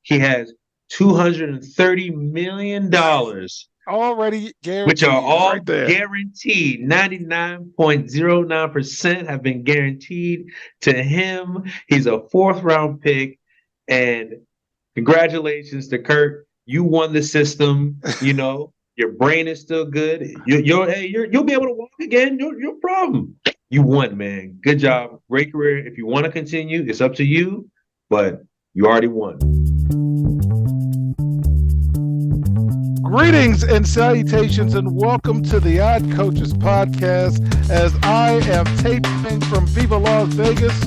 he has $230 million, Already which are guaranteed all right there. guaranteed. 99.09% have been guaranteed to him. He's a fourth round pick. And congratulations to Kurt. You won the system. Your brain is still good. You'll be able to walk again. No problem. You won, man. Good job. Great career. If you want to continue, it's up to you, but you already won. Greetings and salutations, and welcome to the Odd Coaches podcast. As I am taping from Viva Las Vegas,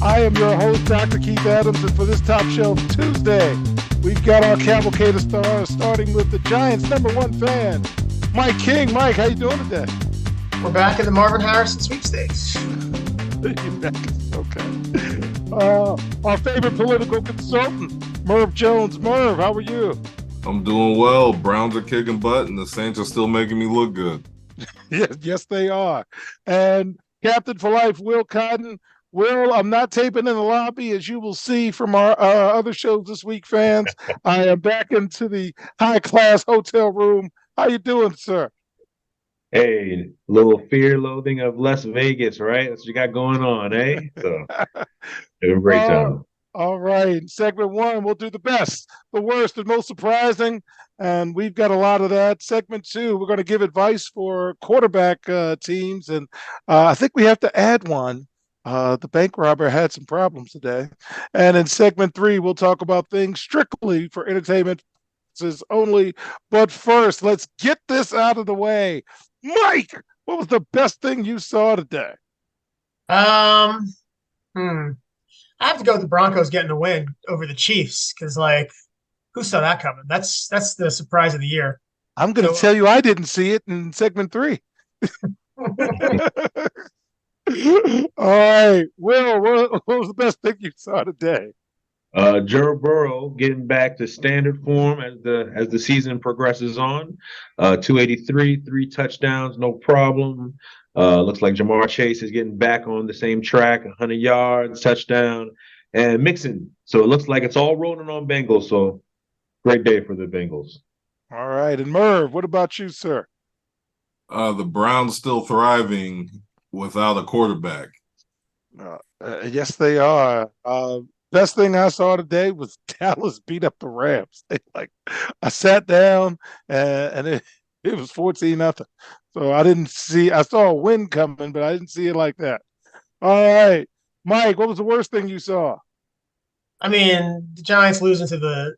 I am your host, Dr. Keith Adams, and for this Top Shelf Tuesday, we've got our cavalcade of stars, starting with the Giants' #1 fan, Mike King. Mike, how you doing today? We're back in the Marvin Harrison sweepstakes. Okay. Our favorite political consultant, Merv Jones. Merv, how are you? I'm doing well. Browns are kicking butt, and the Saints are still making me look good. Yes, they are. And Captain for Life, Will Cotton. Will, I'm not taping in the lobby, as you will see from our other shows this week, fans. I am back into the high-class hotel room. How you doing, sir? Hey, little fear loathing of Las Vegas, right? That's what you got going on, eh? So, have a great time. All right. Segment 1, we'll do the best, the worst, and most surprising. And we've got a lot of that. Segment 2, we're going to give advice for quarterback teams. And I think we have to add one. The bank robber had some problems today. And in segment 3, we'll talk about things strictly for entertainment purposes only. But first, let's get this out of the way. Mike, what was the best thing you saw today? I have to go with the Broncos getting a win over the Chiefs because, who saw that coming? That's the surprise of the year. I'm going to tell you I didn't see it in segment 3. All right. Will, what was the best thing you saw today? Joe Burrow getting back to standard form as the season progresses on. 283, 3 touchdowns, no problem. Looks like Jamar Chase is getting back on the same track, 100 yards, touchdown, and Mixon. So it looks like it's all rolling on Bengals. So great day for the Bengals. All right. And Merv, what about you, sir? The Browns still thriving without a quarterback. Yes, they are. Best thing I saw today was Dallas beat up the Rams. I sat down and it was 14-0. So I saw a win coming, but I didn't see it like that. All right. Mike, what was the worst thing you saw? I mean, the Giants losing to the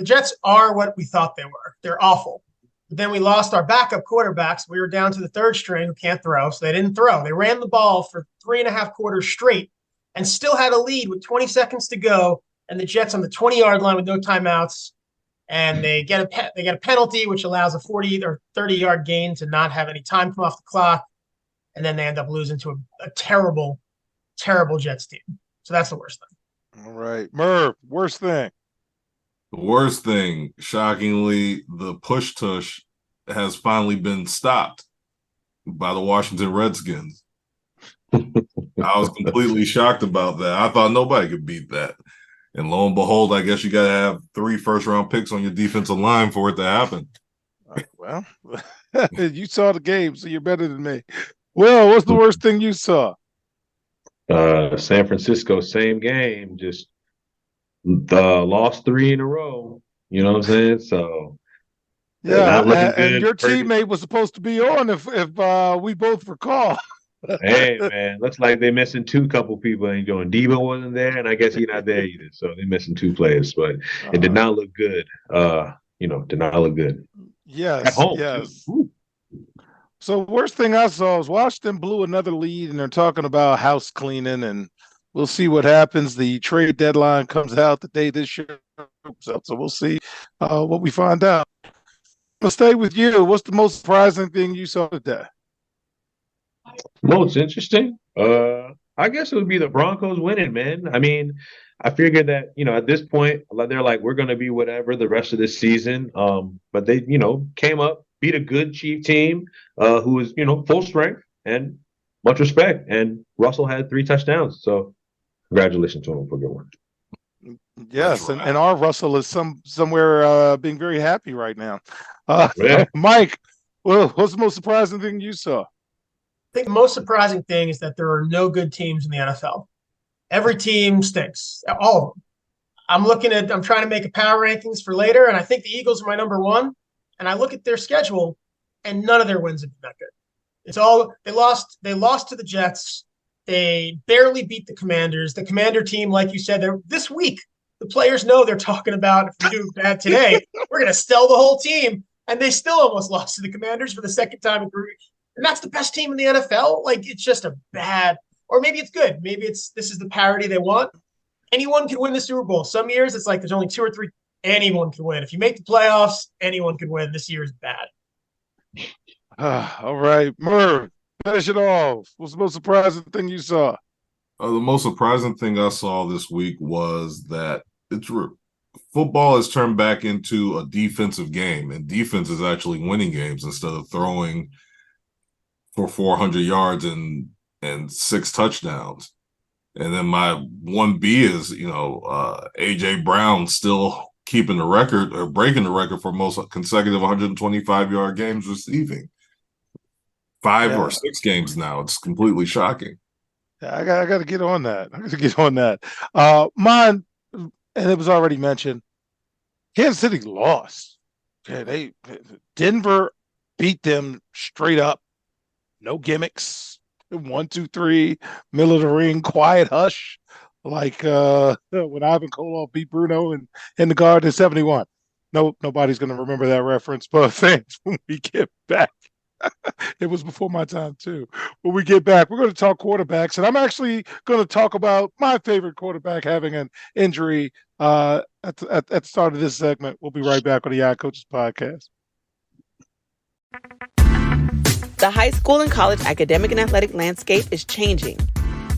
Jets are what we thought they were. They're awful. But then we lost our backup quarterbacks. We were down to the third string who can't throw, so they didn't throw. They ran the ball for 3.5 quarters straight and still had a lead with 20 seconds to go, and the Jets on the 20-yard line with no timeouts. And they get a penalty, which allows a 40 or 30-yard gain to not have any time come off the clock. And then they end up losing to a terrible, terrible Jets team. So that's the worst thing. All right. Merv, worst thing. The worst thing, shockingly, the push-tush has finally been stopped by the Washington Redskins. I was completely shocked about that. I thought nobody could beat that. And lo and behold, I guess you got to have 3 first-round picks on your defensive line for it to happen. Well, you saw the game, so you're better than me. Well, what's the worst thing you saw? San Francisco, same game, just lost 3 in a row. You know what I'm saying? So yeah, and your teammate was supposed to be on if we both recall. Hey man, looks like they're missing 2 couple people. And Debo wasn't there, and I guess he's not there either. So they're missing 2 players, but it did not look good. Did not look good. Yes, at home. Yes. So worst thing I saw was Washington blew another lead, and they're talking about house cleaning, and we'll see what happens. The trade deadline comes out the day this show comes out, so we'll see what we find out. I'll stay with you. What's the most surprising thing you saw today? Most interesting. I guess it would be the Broncos winning, man. I mean, I figured that, at this point, they're like, we're going to be whatever the rest of this season. But they, came up, beat a good Chief team who was, full strength and much respect. And Russell had 3 touchdowns. So congratulations to him for a good one. Yes, Let's and our Russell is somewhere being very happy right now. Yeah. Mike, well, what's the most surprising thing you saw? I think the most surprising thing is that there are no good teams in the NFL. Every team stinks, all of them. I'm trying to make a power rankings for later, and I think the Eagles are my number one. And I look at their schedule, and none of their wins have been that good. It's all they lost. They lost to the Jets. They barely beat the Commanders. The Commander team, like you said, this week. The players know they're talking about if we do bad today, we're going to sell the whole team, and they still almost lost to the Commanders for the second time in 3 weeks. And that's the best team in the NFL. Like it's just a bad, or maybe it's good. Maybe this is the parity they want. Anyone can win the Super Bowl. Some years it's like there's only 2 or 3. Anyone can win. If you make the playoffs, anyone can win. This year is bad. All right, Merv, finish it off. What's the most surprising thing you saw? The most surprising thing I saw this week was that football has turned back into a defensive game, and defense is actually winning games instead of throwing for 400 yards and 6 touchdowns. And then my 1B is, A.J. Brown still keeping the record or breaking the record for most consecutive 125-yard games receiving. 5 or 6 games now. It's completely shocking. I got to get on that. I got to get on that. Mine, and it was already mentioned, Kansas City lost. Okay, Denver beat them straight up. No gimmicks. 1, 2, 3, middle of the ring, quiet hush, like when Ivan Koloff beat Bruno in the Garden in '71. No, nobody's going to remember that reference, but fans, when we get back, it was before my time too. When we get back, we're going to talk quarterbacks, and I'm actually going to talk about my favorite quarterback having an injury at the start of this segment. We'll be right back on the Yacht Coaches Podcast. The high school and college academic and athletic landscape is changing.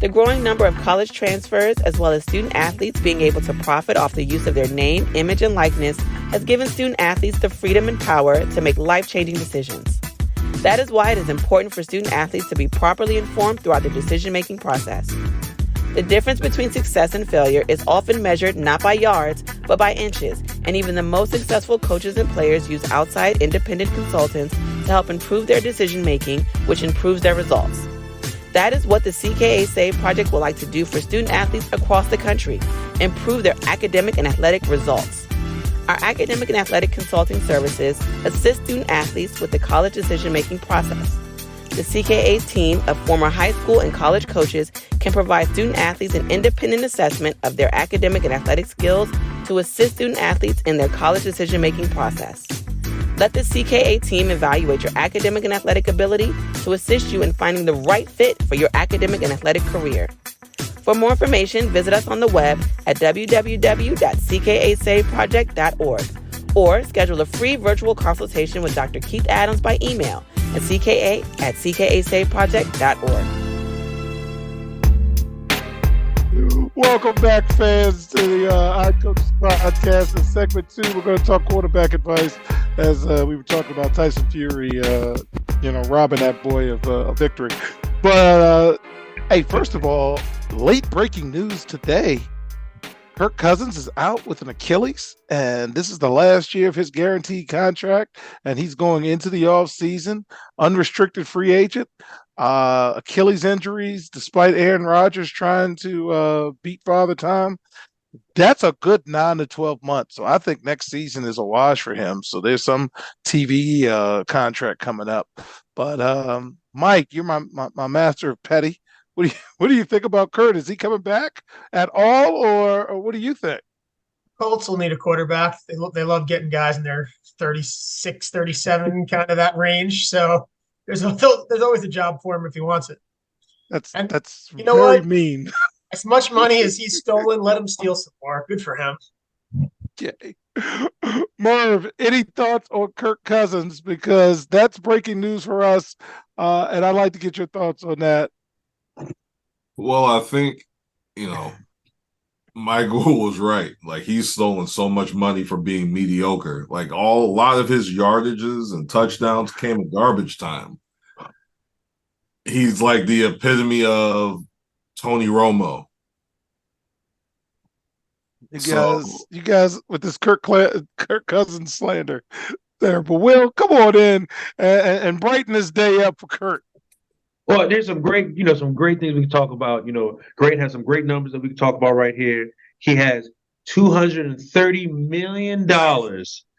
The growing number of college transfers, as well as student athletes being able to profit off the use of their name, image, and likeness, has given student athletes the freedom and power to make life-changing decisions. That is why it is important for student athletes to be properly informed throughout their decision-making process. The difference between success and failure is often measured not by yards, but by inches, and even the most successful coaches and players use outside independent consultants to help improve their decision-making, which improves their results. That is what the CKA Save Project would like to do for student athletes across the country, improve their academic and athletic results. Our academic and athletic consulting services assist student athletes with the college decision-making process. The CKA team of former high school and college coaches can provide student athletes an independent assessment of their academic and athletic skills to assist student athletes in their college decision-making process. Let the CKA team evaluate your academic and athletic ability to assist you in finding the right fit for your academic and athletic career. For more information, visit us on the web at www.ckasaveproject.org or schedule a free virtual consultation with Dr. Keith Adams by email at cka@ckasaveproject.org. Welcome back, fans, to the Yacht Coaches Podcast. In segment 2, we're going to talk quarterback advice as we were talking about Tyson Fury, robbing that boy of victory. But, hey, first of all, late breaking news today. Kirk Cousins is out with an Achilles, and this is the last year of his guaranteed contract, and he's going into the offseason, unrestricted free agent. Achilles injuries, despite Aaron Rodgers trying to beat Father Time. That's a good 9 to 12 months. So I think next season is a wash for him. So there's some TV contract coming up. But Mike, you're my master of petty. What do you think about Kurt? Is he coming back at all, or what do you think? Colts will need a quarterback. They love getting guys in their 36, 37, kind of that range. So there's always a job for him if he wants it. That's you know very what? mean. As much money as he's stolen, let him steal some more. Good for him. Okay. Merv, any thoughts on Kirk Cousins? Because that's breaking news for us, and I'd like to get your thoughts on that. Well, I think, Michael was right. Like, he's stolen so much money for being mediocre. Like, a lot of his yardages and touchdowns came in garbage time. He's like the epitome of Tony Romo. You guys with this Kirk Cousins slander there. But Will, come on in and brighten this day up for Kurt. Well, there's some great, some great things we can talk about. Great has some great numbers that we can talk about right here. He has $230 million,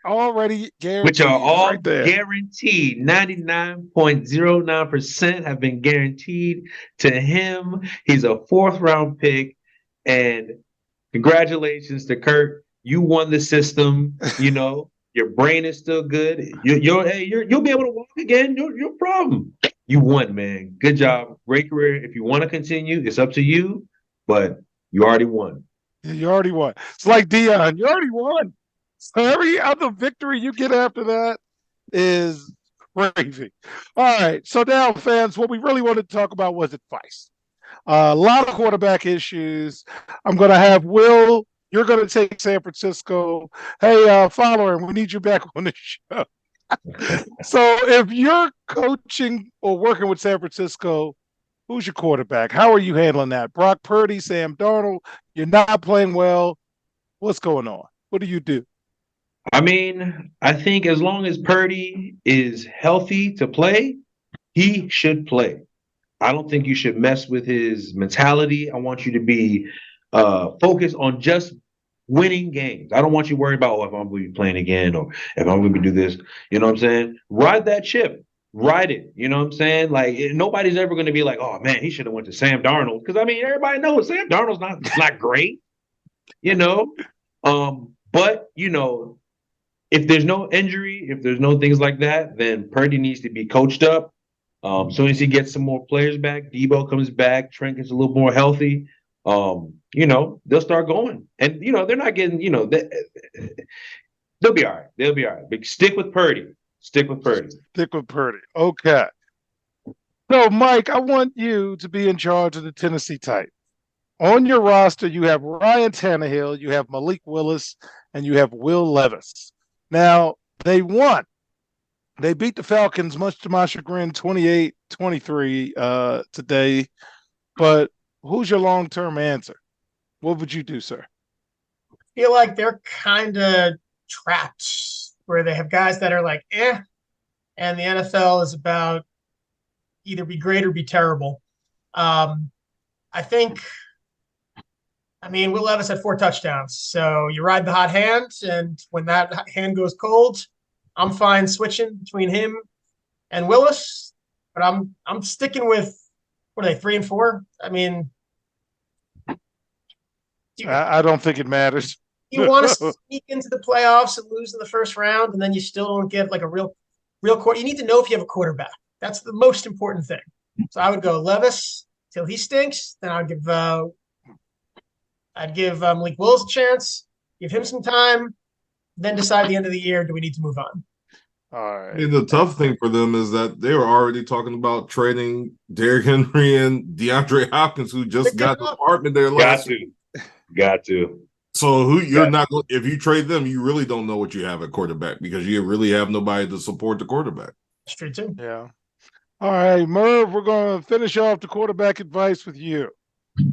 already guaranteed, which are all right there. guaranteed. 99.09% have been guaranteed to him. He's a fourth round pick, and congratulations to Kurt. You won the system. Your brain is still good. You'll be able to walk again. No problem. You won, man. Good job. Great career. If you want to continue, it's up to you, but you already won. You already won. It's like Dion. You already won. So every other victory you get after that is crazy. All right. So now, fans, what we really wanted to talk about was advice. A lot of quarterback issues. I'm going to have Will. You're going to take San Francisco. Hey, follower, we need you back on the show. So if you're coaching or working with San Francisco, who's your quarterback? How are you handling that? Brock Purdy, Sam Darnold, you're not playing well. What's going on? What do you do? I mean, I think as long as Purdy is healthy to play, he should play. I don't think you should mess with his mentality. I want you to be focused on just winning games. I don't want you worried about, if I'm going to be playing again or if I'm going to do this. You know what I'm saying? Ride that ship. Ride it. You know what I'm saying? Like, nobody's ever going to be like, oh, man, he should have went to Sam Darnold. Because, I mean, everybody knows Sam Darnold's not great, But, if there's no injury, if there's no things like that, then Purdy needs to be coached up. As soon as he gets some more players back, Debo comes back, Trent gets a little more healthy, they'll start going. And, they're not getting, they'll be all right. They'll be all right. But stick with Purdy. Stick with Purdy. Okay. So, Mike, I want you to be in charge of the Tennessee Titans. On your roster, you have Ryan Tannehill, you have Malik Willis, and you have Will Levis. Now, they won. They beat the Falcons, much to my chagrin, 28-23 today. But who's your long-term answer? What would you do, sir? I feel like they're kind of trapped where they have guys that are like, and the NFL is about either be great or be terrible. I mean, Will Levis had 4 touchdowns. So you ride the hot hand, and when that hand goes cold, I'm fine switching between him and Willis. But I'm sticking with, what are they, 3 and 4? I mean, I don't think it matters. You want to sneak into the playoffs and lose in the first round, and then you still don't get like a real quarter. You need to know if you have a quarterback. That's the most important thing. So I would go Levis till he stinks. Then I'd give Malik Willis a chance, give him some time, then decide at the end of the year, do we need to move on? All right. I mean, the tough thing for them is that they were already talking about trading Derrick Henry and DeAndre Hopkins, who just got the apartment there last week. Got to. So if you trade them, you really don't know what you have at quarterback because you really have nobody to support the quarterback. That's true too. Yeah. All right, Merv, we're going to finish off the quarterback advice with you.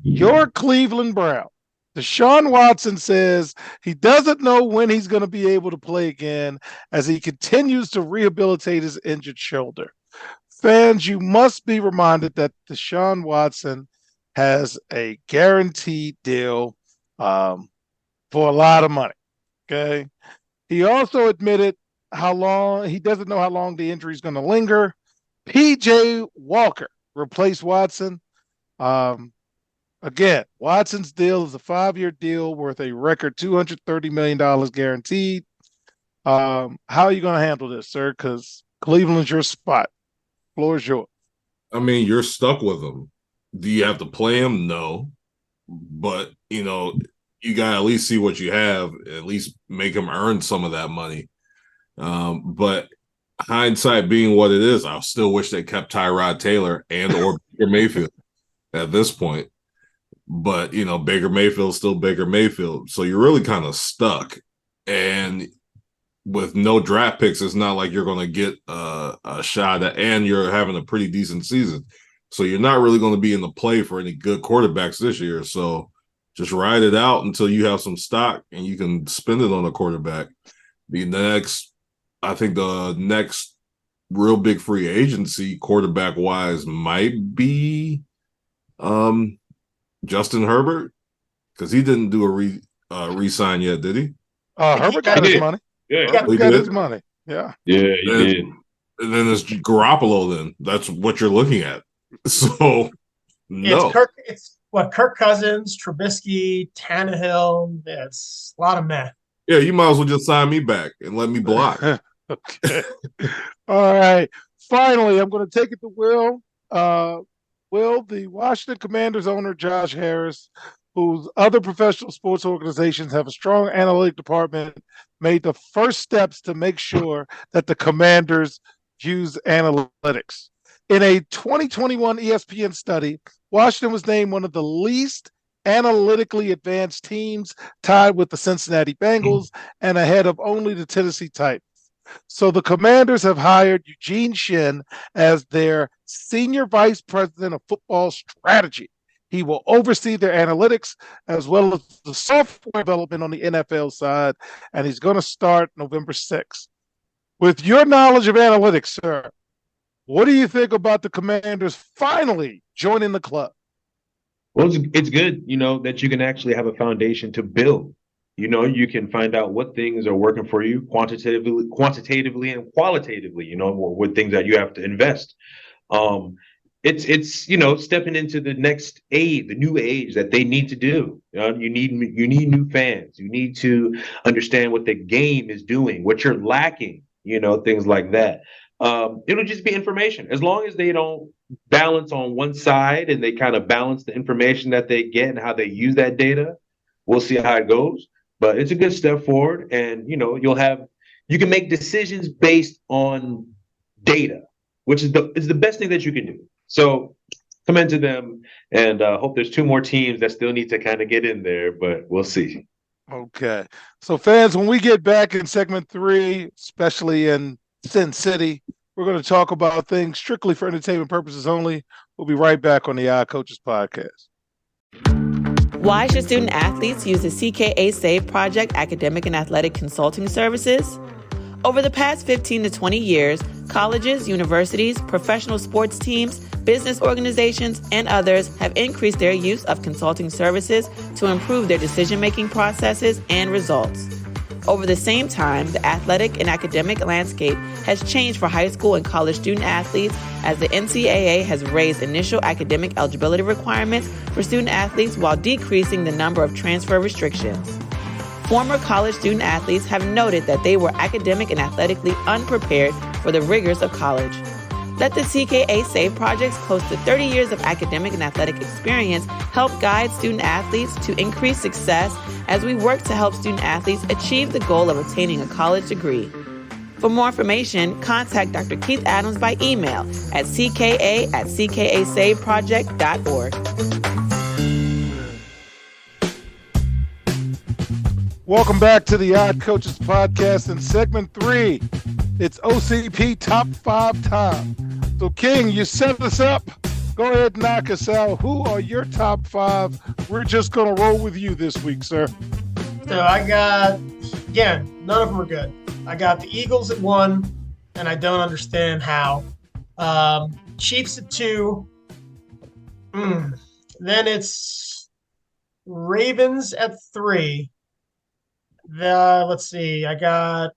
Your Cleveland Brown. Deshaun Watson says he doesn't know when he's going to be able to play again as he continues to rehabilitate his injured shoulder. Fans, you must be reminded that Deshaun Watson has a guaranteed deal for a lot of money. Okay. He also admitted he doesn't know how long the injury is going to linger. PJ Walker replaced Watson. Again, Watson's deal is a 5-year deal worth a record $230 million guaranteed. How are you going to handle this, sir? Because Cleveland's your spot. Floor is yours. I mean, you're stuck with him. Do you have to play him? No. But, you got to at least see what you have, at least make him earn some of that money. But hindsight being what it is, I still wish they kept Tyrod Taylor and or Baker Mayfield at this point. But, Baker Mayfield's still Baker Mayfield. So you're really kind of stuck. And with no draft picks, it's not like you're going to get a shot at, and you're having a pretty decent season. So you're not really going to be in the play for any good quarterbacks this year. So Just ride it out until you have some stock and you can spend it on a quarterback. I think the next real big free agency quarterback wise might be Justin Herbert, because he didn't do a re-sign yet, did he? Herbert got his money. Yeah, Herbert got his money. Yeah. Yeah, he did. And then it's Garoppolo. Then that's what you're looking at. So no, It's Kirk Cousins, Trubisky, Tannehill. Yeah, it's a lot of meh. Yeah, you might as well just sign me back and let me block. Okay. All right. Finally, I'm going to take it to Will. Will, the Washington Commanders owner, Josh Harris, whose other professional sports organizations have a strong analytic department, made the first steps to make sure that the Commanders use analytics. In a 2021 ESPN study, Washington was named one of the least analytically advanced teams, tied with the Cincinnati Bengals and ahead of only the Tennessee Titans. So the Commanders have hired Eugene Shin as their senior vice president of football strategy. He will oversee their analytics as well as the software development on the NFL side, and he's going to start November 6th. With your knowledge of analytics, sir, what do you think about the Commanders finally joining the club? Well, it's good, that you can actually have a foundation to build. You can find out what things are working for you quantitatively and qualitatively, what things that you have to invest. It's stepping into the next age, the new age that they need to do. You need new fans. You need to understand what the game is doing, what you're lacking, things like that. It'll just be information. As long as they don't balance on one side and they kind of balance the information that they get and how they use that data, we'll see how it goes. But it's a good step forward, and you can make decisions based on data, which is the best thing that you can do. So commend to them, and hope there's 2 more teams that still need to kind of get in there, but we'll see. Okay. So fans, when we get back in segment 3, especially in Sin City, we're going to talk about things strictly for entertainment purposes only. We'll be right back on the Odd Coaches podcast. Why should student athletes use the CKA SAVE Project academic and athletic consulting services? Over the past 15 to 20 years, colleges, universities, professional sports teams, business organizations, and others have increased their use of consulting services to improve their decision-making processes and results. Over the same time, the athletic and academic landscape has changed for high school and college student athletes as the NCAA has raised initial academic eligibility requirements for student athletes while decreasing the number of transfer restrictions. Former college student athletes have noted that they were academic and athletically unprepared for the rigors of college. Let the CKA SAVE Project's close to 30 years of academic and athletic experience help guide student athletes to increase success as we work to help student athletes achieve the goal of obtaining a college degree. For more information, contact Dr. Keith Adams by email at cka@ckasaveproject.org. Welcome back to the Odd Coaches podcast in segment 3. It's OCP Top 5 time. So, King, you set us up. Go ahead and knock us out. Who are your top 5? We're just going to roll with you this week, sir. So I got, again, none of them are good. I got the Eagles at 1, and I don't understand how. Chiefs at 2. Then it's Ravens at 3. Let's see. I got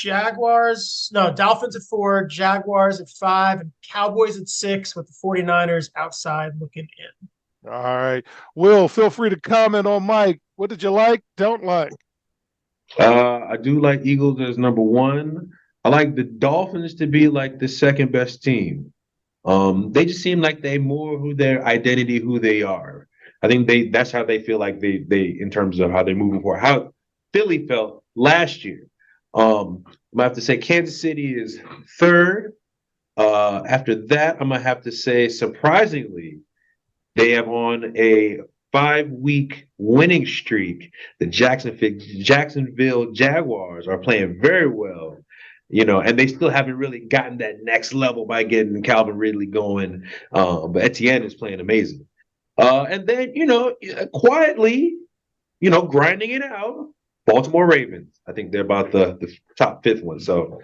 Dolphins at 4, Jaguars at 5, and Cowboys at 6 with the 49ers outside looking in. All right. Will, feel free to comment on Mike. What did you like, don't like? I do like Eagles as number 1. I like the Dolphins to be like the second best team. They just seem like they more who their identity, who they are. I think that's how they feel like they in terms of how they're moving forward. How Philly felt last year. I'm gonna have to say Kansas City is 3rd. After that, I'm gonna have to say, surprisingly, they have on a 5-week winning streak. The Jacksonville Jaguars are playing very well, and they still haven't really gotten that next level by getting Calvin Ridley going. But Etienne is playing amazing. And then, quietly, grinding it out. Baltimore Ravens. I think they're about the top fifth one. So,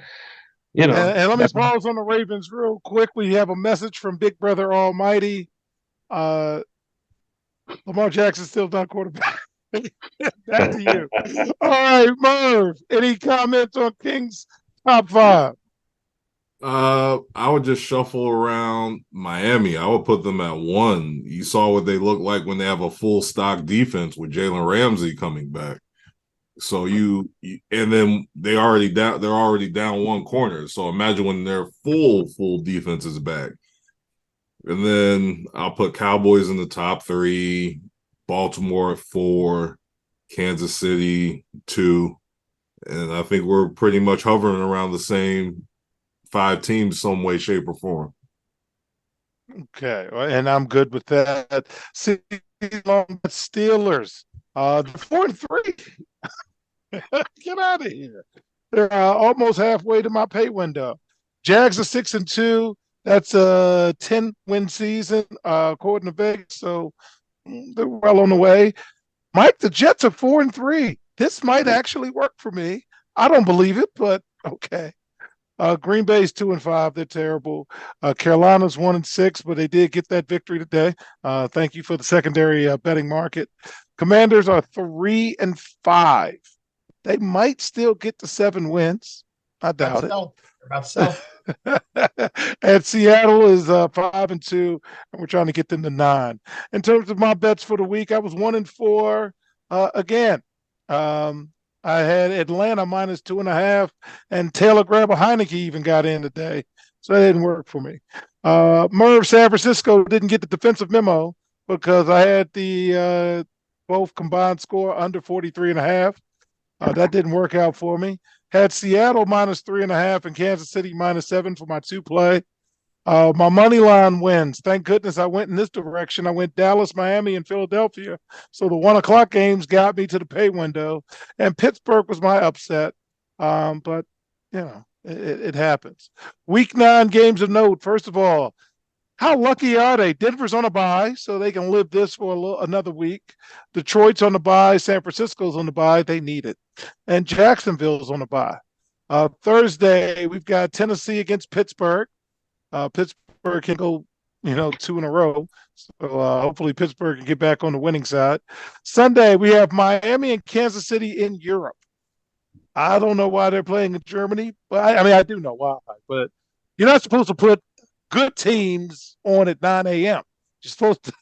And let me pause on the Ravens real quick. We have a message from Big Brother Almighty. Lamar Jackson's still not quarterback. Back to you. All right, Merv, any comments on Kings top five? I would just shuffle around Miami. I would put them at 1. You saw what they look like when they have a full stock defense with Jalen Ramsey coming back. So and then they're already down one corner. So imagine when their full defense is back. And then I'll put Cowboys in the top 3, Baltimore at 4, Kansas City 2. And I think we're pretty much hovering around the same 5 teams some way, shape, or form. Okay, and I'm good with that. Steelers, 4-3. Get out of here. They're almost halfway to my pay window. Jags are 6-2. That's a 10-win season, according to Vegas. So they're well on the way. Mike, the Jets are 4-3. This might actually work for me. I don't believe it, but okay. Green Bay's 2-5. They're terrible. Carolina's 1-6, but they did get that victory today. Thank you for the secondary betting market. Commanders are 3-5. They might still get to 7 wins. I doubt it. About to sell. And Seattle is 5-2, and we're trying to get them to 9. In terms of my bets for the week, I was 1-4 again. I had Atlanta minus 2.5, and Taylor Grabber Heineke even got in today, so that didn't work for me. Merv, San Francisco didn't get the defensive memo because I had the both combined score under 43.5. That didn't work out for me. Had Seattle minus 3.5 and Kansas City minus 7 for my 2-play. My money line wins. Thank goodness I went in this direction. I went Dallas, Miami, and Philadelphia. So the 1:00 games got me to the pay window. And Pittsburgh was my upset. But, it happens. Week 9 games of note. First of all, how lucky are they? Denver's on a bye, so they can live this for another week. Detroit's on the bye. San Francisco's on the bye. They need it. And Jacksonville's on the bye. Thursday, we've got Tennessee against Pittsburgh. Pittsburgh can go, 2 in a row. So hopefully Pittsburgh can get back on the winning side. Sunday, we have Miami and Kansas City in Europe. I don't know why they're playing in Germany, but I do know why. But you're not supposed to put good teams on at 9 a.m. You're supposed to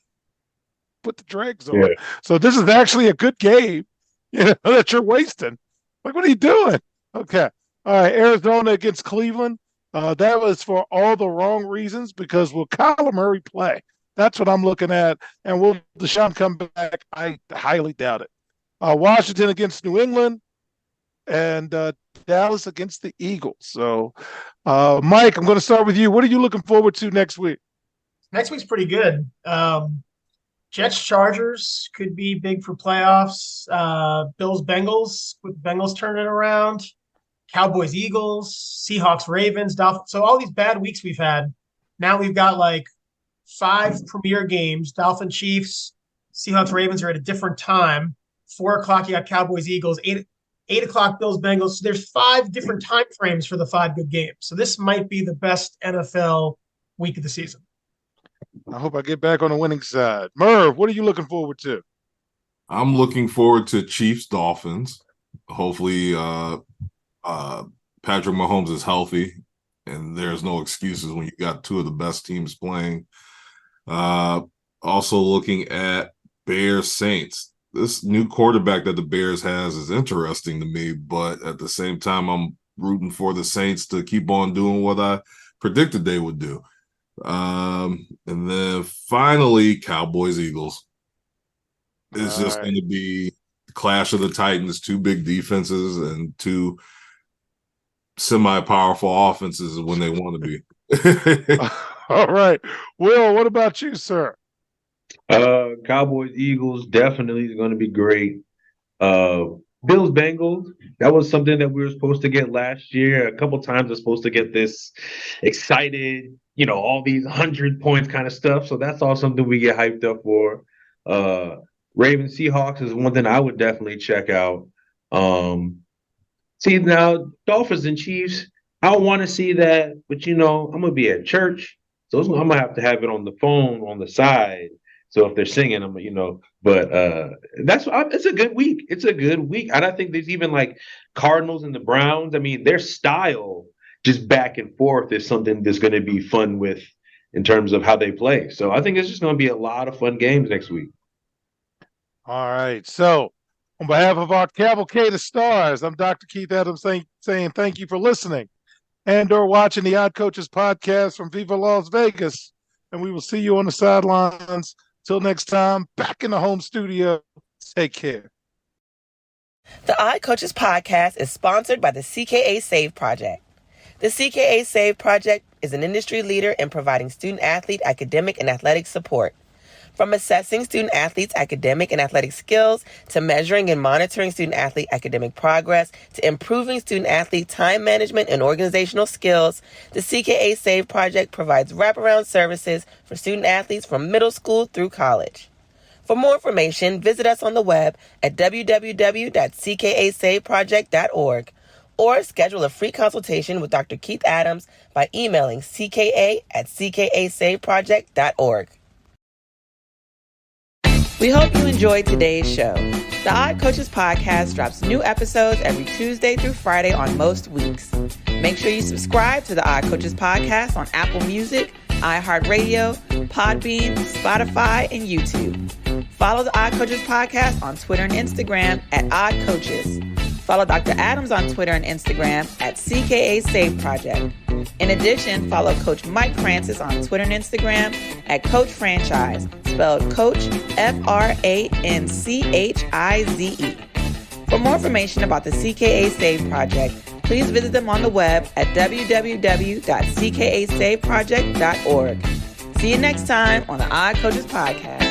put the dregs on. Yeah. So this is actually a good game, that you're wasting. Like, what are you doing? Okay. All right. Arizona against Cleveland. That was for all the wrong reasons because will Kyler Murray play? That's what I'm looking at. And will Deshaun come back? I highly doubt it. Washington against New England and Dallas against the Eagles. So, Mike, I'm going to start with you. What are you looking forward to next week? Next week's pretty good. Jets Chargers could be big for playoffs. Bills Bengals, with Bengals turning it around. Cowboys Eagles, Seahawks Ravens, Dolphins. So all these bad weeks we've had. Now we've got like 5 premier games. Dolphins Chiefs, Seahawks Ravens are at a different time. 4:00 you got Cowboys Eagles. 8:00 Bills Bengals. So there's 5 different time frames for the 5 good games. So this might be the best NFL week of the season. I hope I get back on the winning side. Merv, what are you looking forward to? I'm looking forward to Chiefs Dolphins. Hopefully Patrick Mahomes is healthy and there's no excuses when you got 2 of the best teams playing. Also looking at Bears Saints. This new quarterback that the Bears has is interesting to me, but at the same time, I'm rooting for the Saints to keep on doing what I predicted they would do. And then finally, Cowboys Eagles. It's just going to be the clash of the Titans, 2 big defenses and 2 semi-powerful offenses when they want to be. All right. Will, what about you, sir? Cowboys Eagles definitely is going to be great. Bills Bengals, that was something that we were supposed to get last year. A couple times we're supposed to get this excited, all these 100 points kind of stuff. So that's all something we get hyped up for. Ravens Seahawks is one thing I would definitely check out. See now, Dolphins and Chiefs. I want to see that, but I'm gonna be at church, so I'm gonna have to have it on the phone on the side. So if they're singing, But it's a good week. It's a good week. And I think there's even like Cardinals and the Browns. I mean, their style just back and forth is something that's going to be fun with in terms of how they play. So I think it's just going to be a lot of fun games next week. All right. So on behalf of our cavalcade of stars, I'm Dr. Keith Adams saying thank you for listening and/or watching the Odd Coaches podcast from Viva Las Vegas. And we will see you on the sidelines. Till next time, back in the home studio. Take care. The Odd Coaches podcast is sponsored by the CKA Save Project. The CKA Save Project is an industry leader in providing student-athlete academic and athletic support. From assessing student-athletes' academic and athletic skills, to measuring and monitoring student-athlete academic progress, to improving student-athlete time management and organizational skills, the CKA Save Project provides wraparound services for student-athletes from middle school through college. For more information, visit us on the web at www.ckasaveproject.org or schedule a free consultation with Dr. Keith Adams by emailing cka@ckasaveproject.org. We hope you enjoyed today's show. The Odd Coaches podcast drops new episodes every Tuesday through Friday on most weeks. Make sure you subscribe to the Odd Coaches podcast on Apple Music, iHeartRadio, Podbean, Spotify, and YouTube. Follow the Odd Coaches podcast on Twitter and Instagram at Odd Coaches. Follow Dr. Adams on Twitter and Instagram at CKA Save Project. In addition, follow Coach Mike Francis on Twitter and Instagram at Coach Franchise, spelled Coach FRANCHIZE. For more information about the CKA Save Project, please visit them on the web at www.ckasaveproject.org. See you next time on the Odd Coaches Podcast.